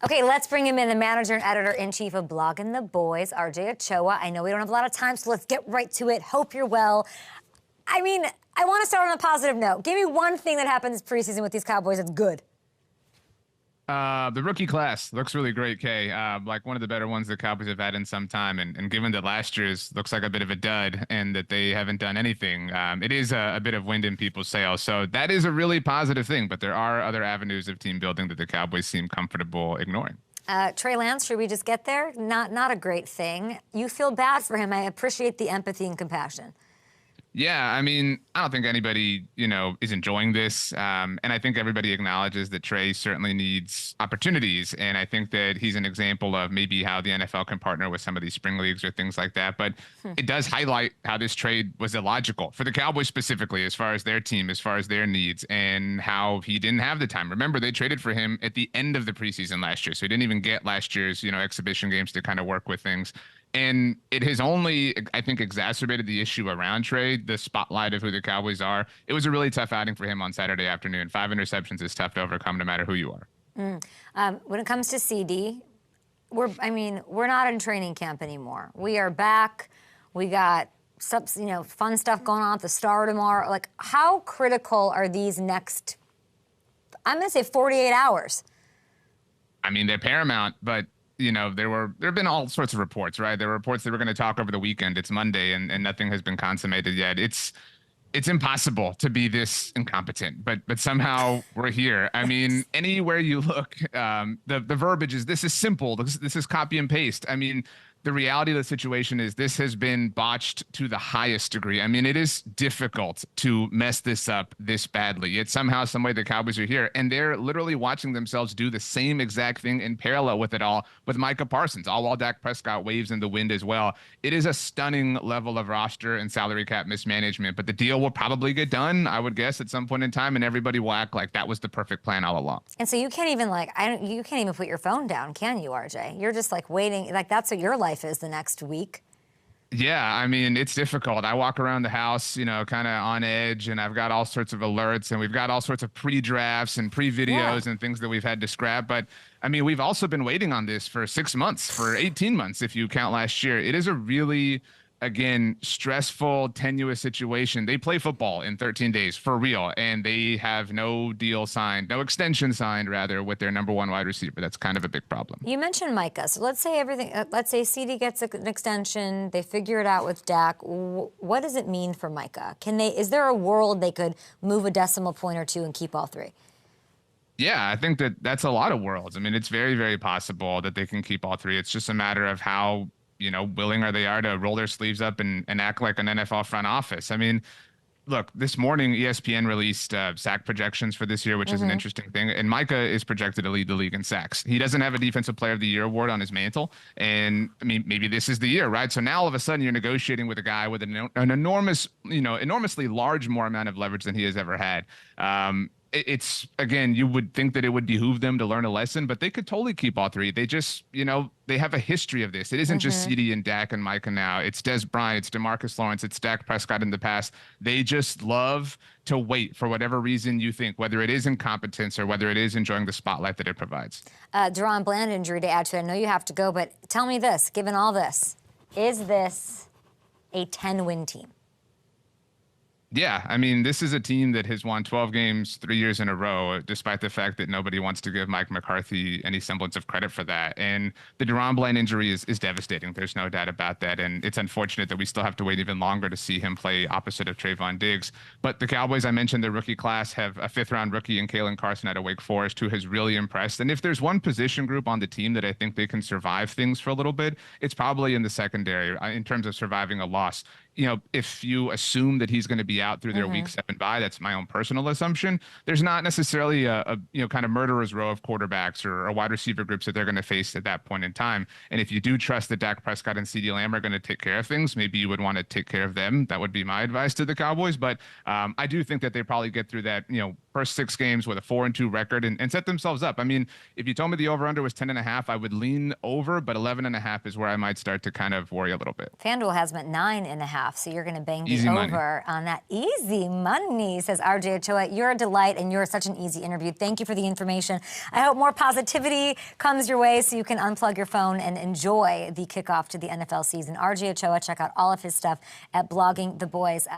Okay, let's bring him in, the manager and editor-in-chief of Blogging the Boys, RJ Ochoa. I know we don't have a lot of time, so let's get right to it. Hope you're well. I mean, I want to start on a positive note. Give me one thing that happens preseason with these Cowboys that's good. The rookie class looks really great, Kay. Like one of the better ones the Cowboys have had in some time. And given that last year's looks like a bit of a dud and that they haven't done anything, it is a bit of wind in people's sails. So that is a really positive thing. But there are other avenues of team building that the Cowboys seem comfortable ignoring. Trey Lance, should we just get there? Not a great thing. You feel bad for him. I appreciate the empathy and compassion. Yeah, I mean, I don't think anybody, is enjoying this. And I think everybody acknowledges that Trey certainly needs opportunities. And I think that he's an example of maybe how the NFL can partner with some of these spring leagues or things like that. But it does highlight how this trade was illogical for the Cowboys specifically, as far as their team, as far as their needs, and how he didn't have the time. Remember, they traded for him at the end of the preseason last year. So he didn't even get last year's, exhibition games to kind of work with things. And it has only, I think, exacerbated the issue around Trey, the spotlight of who the Cowboys are. It was a really tough outing for him on Saturday afternoon. 5 interceptions is tough to overcome no matter who you are. When it comes to CeeDee, we're not in training camp anymore. We are back. We got fun stuff going on at the Star tomorrow. Like, how critical are these next, I'm going to say 48 hours? I mean, they're paramount, but there have been all sorts of reports, right? There were reports that we're going to talk over the weekend. It's Monday and nothing has been consummated yet. It's impossible to be this incompetent, but somehow we're here. I mean, anywhere you look, the verbiage is, this is simple. This is copy and paste. I mean, the reality of the situation is this has been botched to the highest degree. I mean, it is difficult to mess this up this badly. It's somehow, some way the Cowboys are here, and they're literally watching themselves do the same exact thing in parallel with it all with Micah Parsons, all while Dak Prescott waves in the wind as well. It is a stunning level of roster and salary cap mismanagement, but the deal will probably get done, I would guess, at some point in time, and everybody will act like that was the perfect plan all along. And so you can't even you can't even put your phone down, can you, RJ? You're just waiting, that's what your life is the next week. Yeah, I mean, it's difficult. I walk around the house, kind of on edge, and I've got all sorts of alerts, and we've got all sorts of pre-drafts and pre-videos and things that we've had to scrap. But I mean, we've also been waiting on this for 6 months, for 18 months, if you count last year. It is a really, again, stressful, tenuous situation. They play football in 13 days for real, and they have no deal signed, no extension signed, rather, with their number one wide receiver. That's kind of a big problem. You mentioned Micah. So let's say let's say CeeDee gets an extension. They figure it out with Dak. What does it mean for Micah? Is there a world they could move a decimal point or two and keep all three? Yeah, I think that's a lot of worlds. I mean, it's very, very possible that they can keep all three. It's just a matter of how willing they are to roll their sleeves up and act like an NFL front office. I mean, look, this morning ESPN released sack projections for this year, which is an interesting thing. And Micah is projected to lead the league in sacks. He doesn't have a Defensive Player of the Year award on his mantle. And I mean, maybe this is the year, right? So now all of a sudden you're negotiating with a guy with an enormous, enormously large more amount of leverage than he has ever had. It's, again, you would think that it would behoove them to learn a lesson, but they could totally keep all three. They just, they have a history of this. It isn't just CeeDee and Dak and Micah now. It's Des Bryant, it's DeMarcus Lawrence, it's Dak Prescott in the past. They just love to wait for whatever reason you think, whether it is incompetence or whether it is enjoying the spotlight that it provides. Deron Bland injury to add to it. I know you have to go, but tell me this, given all this, is this a 10-win team? Yeah, I mean, this is a team that has won 12 games 3 years in a row, despite the fact that nobody wants to give Mike McCarthy any semblance of credit for that. And the Deron Bland injury is devastating. There's no doubt about that. And it's unfortunate that we still have to wait even longer to see him play opposite of Trayvon Diggs. But the Cowboys, I mentioned the rookie class, have a fifth-round rookie in Kalen Carson out of Wake Forest, who has really impressed. And if there's one position group on the team that I think they can survive things for a little bit, it's probably in the secondary in terms of surviving a loss. If you assume that he's going to be out through their week 7 bye, that's my own personal assumption. There's not necessarily a kind of murderer's row of quarterbacks or wide receiver groups that they're going to face at that point in time. And if you do trust that Dak Prescott and CeeDee Lamb are going to take care of things, maybe you would want to take care of them. That would be my advice to the Cowboys. But I do think that they probably get through that, first 6 games with a 4-2 record and set themselves up. I mean, if you told me the over-under was 10.5, I would lean over, but 11.5 is where I might start to kind of worry a little bit. FanDuel has them at 9.5, so you're going to bang Easy the money. over on that. Easy money, says RJ Ochoa. You're a delight, and you're such an easy interview. Thank you for the information. I hope more positivity comes your way so you can unplug your phone and enjoy the kickoff to the NFL season. RJ Ochoa, check out all of his stuff at Blogging the Boys.